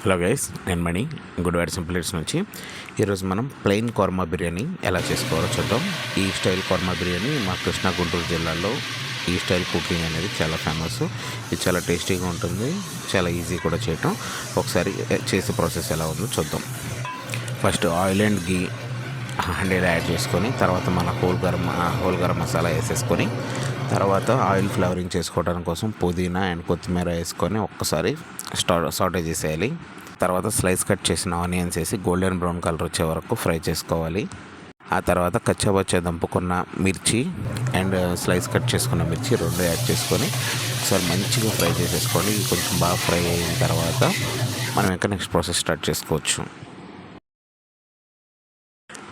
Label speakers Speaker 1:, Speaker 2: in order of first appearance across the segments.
Speaker 1: Hello guys, నేను మణి good wide సింప్లెట్స్ నుంచి. ఈరోజు మనం ప్లెయిన్ కోర్మా బిర్యానీ ఎలా చేసుకోవాలో చూద్దాం. ఈ స్టైల్ కోర్మా బిర్యానీ మా కృష్ణా గుంటూరు జిల్లాలో ఈ స్టైల్ కుకింగ్ అనేది చాలా ఫేమస్. ఇది చాలా టేస్టీగా ఉంటుంది, చాలా ఈజీ కూడా చేయటం. ఒకసారి చేసే ప్రాసెస్ ఎలా ఉందో చూద్దాం. First oil and ghee 100 add చేసుకొని, తర్వాత మన హోల్ గరం మసాలా వేసేసుకొని, తర్వాత ఆయిల్ ఫ్లేవరింగ్ చేసుకోవడానికి కోసం పుదీనా అండ్ కొత్తిమీర వేసుకొని ఒక్కసారి సాటే చేసేయాలి. తర్వాత స్లైస్ కట్ చేసిన ఆనియన్స్ వేసి గోల్డెన్ బ్రౌన్ కలర్ వచ్చే వరకు ఫ్రై చేసుకోవాలి. ఆ తర్వాత కచ్చాబచ్చా దంపుకున్న మిర్చి అండ్ స్లైస్ కట్ చేసుకున్న మిర్చి రెండు యాడ్ చేసుకొని ఒకసారి మంచిగా ఫ్రై చేసేసుకోండి. కొంచెం బాగా ఫ్రై అయిన తర్వాత మనం ఇంకా నెక్స్ట్ ప్రాసెస్ స్టార్ట్ చేసుకోవచ్చు.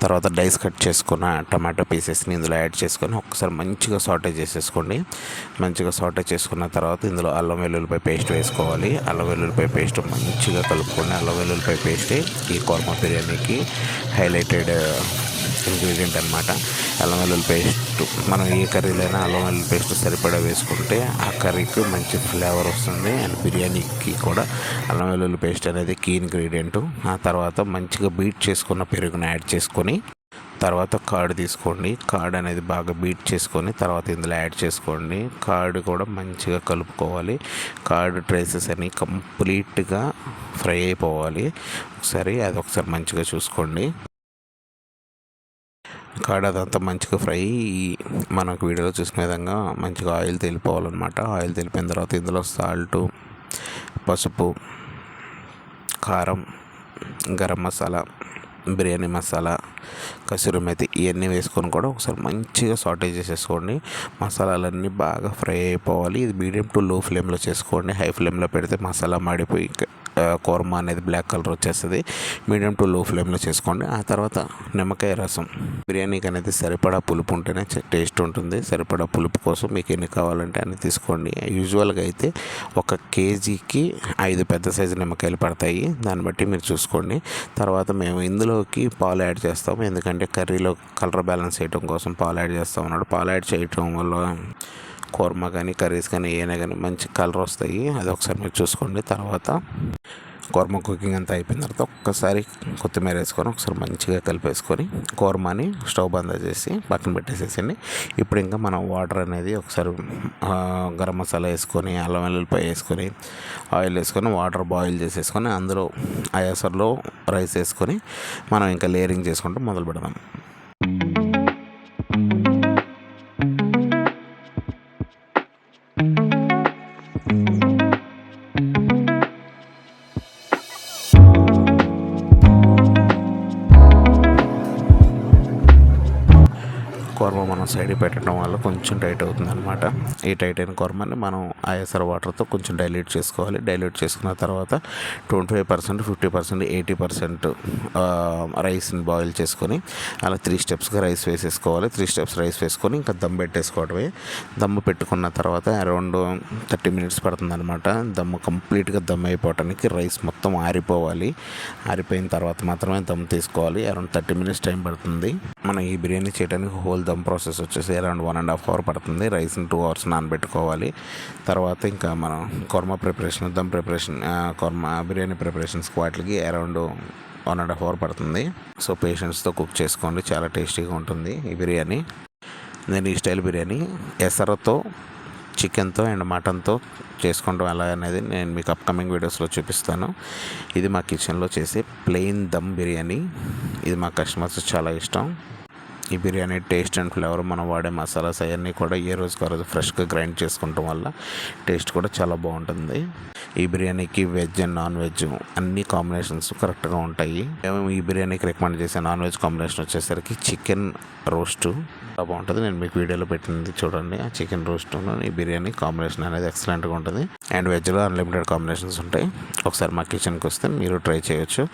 Speaker 1: తర్వాత డైస్ కట్ చేసుకున్న టమాటో పీసెస్ని ఇందులో యాడ్ చేసుకొని ఒకసారి మంచిగా సాటే చేసేసుకోండి. మంచిగా సాటే చేసుకున్న తర్వాత ఇందులో అల్లం వెల్లుల్లిపాయ పేస్ట్ వేసుకోవాలి. అల్లం వెల్లుల్లిపాయ పేస్ట్ మంచిగా కలుపుకొని, అల్లం వెల్లుల్లిపాయ పేస్టే ఈ కోర్మా బిర్యానీకి హైలైటెడ్ ఇంగ్రీడియంట్ అనమాట. అల్లం వెల్లుల్లి పేస్ట్ మనం ఏ కర్రీలైనా అల్లం వెల్లుల్లి పేస్ట్ సరిపడా వేసుకుంటే ఆ కర్రీకి మంచి ఫ్లేవర్ వస్తుంది. అండ్ బిర్యానీకి కూడా అల్లం వెల్లుల్లి పేస్ట్ అనేది కీ ఇంగ్రీడియంట్. ఆ తర్వాత మంచిగా బీట్ చేసుకున్న పెరుగుని యాడ్ చేసుకొని, తర్వాత కర్డ్ తీసుకోండి. కర్డ్ అనేది బాగా బీట్ చేసుకొని తర్వాత ఇందులో యాడ్ చేసుకోండి. కర్డ్ కూడా మంచిగా కలుపుకోవాలి. కర్డ్ ట్రేసెస్ అని కంప్లీట్గా ఫ్రై అయిపోవాలి. ఒకసారి మంచిగా చూసుకోండి. కర్డ్ అదంతా మంచిగా ఫ్రై మనకు వీడియోలో చూసుకునే విధంగా మంచిగా ఆయిల్ తెలిపోవాలన్నమాట. ఆయిల్ తెలిపిన తర్వాత ఇందులో సాల్టు, పసుపు, కారం, గరం మసాలా, బిర్యానీ మసాలా, కసూరి మేతి ఇవన్నీ వేసుకొని కూడా ఒకసారి మంచిగా సాటే చేసేసుకోండి. మసాలాలన్నీ బాగా ఫ్రై అయిపోవాలి. ఇది మీడియం టు లో ఫ్లేమ్లో చేసుకోండి. హై ఫ్లేమ్లో పెడితే మసాలా మాడిపోయి కోర్మా అనేది బ్లాక్ కలర్ వచ్చేస్తుంది. మీడియం టు లో ఫ్లేమ్లో చేసుకోండి. ఆ తర్వాత నిమ్మకాయ రసం, బిర్యానీకి అనేది సరిపడా పులుపు ఉంటేనే టేస్ట్ ఉంటుంది. సరిపడా పులుపు కోసం మీకు ఎన్ని కావాలంటే అన్ని తీసుకోండి. యూజువల్గా అయితే 1 కేజీకి 5 పెద్ద సైజు నిమ్మకాయలు పడతాయి. దాన్ని బట్టి మీరు చూసుకోండి. తర్వాత మేము ఇందులోకి పాలు యాడ్ చేస్తాము, ఎందుకంటే కర్రీలో కలర్ బ్యాలెన్స్ చేయడం కోసం పాలు యాడ్ చేస్తాం అన్నాడు. పాలు యాడ్ చేయటం వల్ల కోర్మా కానీ కర్రీస్ కానీ ఏమైనా కానీ మంచి కలర్ వస్తాయి. అది ఒకసారి మీరు చూసుకోండి. తర్వాత కోర్మా కుకింగ్ అంతా అయిపోయిన తర్వాత ఒక్కసారి కొత్తిమీర వేసుకొని ఒకసారి మంచిగా కలిపేసుకొని కోర్మాని స్టవ్ బంద్ చేసి పక్కన పెట్టేసేసండి. ఇప్పుడు ఇంకా మనం వాటర్ అనేది ఒకసారి గరం మసాలా వేసుకొని, అల్లం వెల్లుల్లిపాయ వేసుకొని, ఆయిల్ వేసుకొని వాటర్ బాయిల్ చేసేసుకొని అందులో ఆ ఎసర్లో రైస్ వేసుకొని మనం ఇంకా లేయరింగ్ చేసుకుంటూ మొదలు పెడదాం. కోర్మా మనం సైడ్ పెట్టడం వల్ల కొంచెం టైట్ అవుతుంది అనమాట. ఈ టైట్ అయిన కోర్మాని మనం ఐఎస్ఆర్ వాటర్తో కొంచెం డైల్యూట్ చేసుకోవాలి. డైల్యూట్ చేసుకున్న తర్వాత 25%, 50%, 80% రైస్ని బాయిల్ చేసుకొని అలా 3 స్టెప్స్గా రైస్ వేసేసుకోవాలి. 3 స్టెప్స్ రైస్ వేసుకొని ఇంకా దమ్ పెట్టేసుకోవడమే. దమ్ము పెట్టుకున్న తర్వాత అరౌండ్ 30 మినిట్స్ పడుతుంది అనమాట. దమ్ము కంప్లీట్గా దమ్ అయిపోవటానికి రైస్ మొత్తం ఆరిపోవాలి. ఆరిపోయిన తర్వాత మాత్రమే దమ్ తీసుకోవాలి. అరౌండ్ 30 మినిట్స్ టైం పడుతుంది. మనం ఈ బిర్యానీ చేయడానికి హోల్ దమ్ ప్రాసెస్ వచ్చేసి అరౌండ్ 1.5 అవర్ పడుతుంది. రైస్ని 2 అవర్స్ నానబెట్టుకోవాలి. తర్వాత ఇంకా మనం కోర్మా ప్రిపరేషన్, దమ్ ప్రిపరేషన్, కోర్మా బిర్యానీ ప్రిపరేషన్స్కి వాటికి అరౌండ్ 1.5 అవర్ పడుతుంది. సో పేషెన్స్తో కుక్ చేసుకోండి, చాలా టేస్టీగా ఉంటుంది ఈ బిర్యానీ. నేను ఈ స్టైల్ బిర్యానీ ఎసరతో, చికెన్తో అండ్ మటన్తో చేసుకుంటాం ఎలా అనేది నేను మీకు అప్కమింగ్ వీడియోస్లో చూపిస్తాను. ఇది మా కిచెన్లో చేసే ప్లెయిన్ దమ్ బిర్యానీ. ఇది మా కస్టమర్స్ చాలా ఇష్టం. ఈ బిర్యానీ టేస్ట్ అండ్ ఫ్లేవర్, మనం వాడే మసాలాస్ అవన్నీ కూడా ఏ రోజుకి ఆ రోజు ఫ్రెష్గా గ్రైండ్ చేసుకుంటాం వల్ల టేస్ట్ కూడా చాలా బాగుంటుంది. ఈ బిర్యానీకి వెజ్ అండ్ నాన్ వెజ్ అన్ని కాంబినేషన్స్ కరెక్ట్గా ఉంటాయి. మేము ఈ బిర్యానీకి రికమెండ్ చేసే నాన్ వెజ్ కాంబినేషన్ వచ్చేసరికి చికెన్ రోస్టు చాలా బాగుంటుంది. నేను మీకు వీడియోలో పెట్టింది చూడండి. ఆ చికెన్ రోస్టును ఈ బిర్యానీ కాంబినేషన్ అనేది ఎక్సలెంట్గా ఉంటుంది. అండ్ వెజ్లో అన్లిమిటెడ్ కాంబినేషన్స్ ఉంటాయి. ఒకసారి మా కిచెన్కి వస్తే మీరు ట్రై చేయొచ్చు.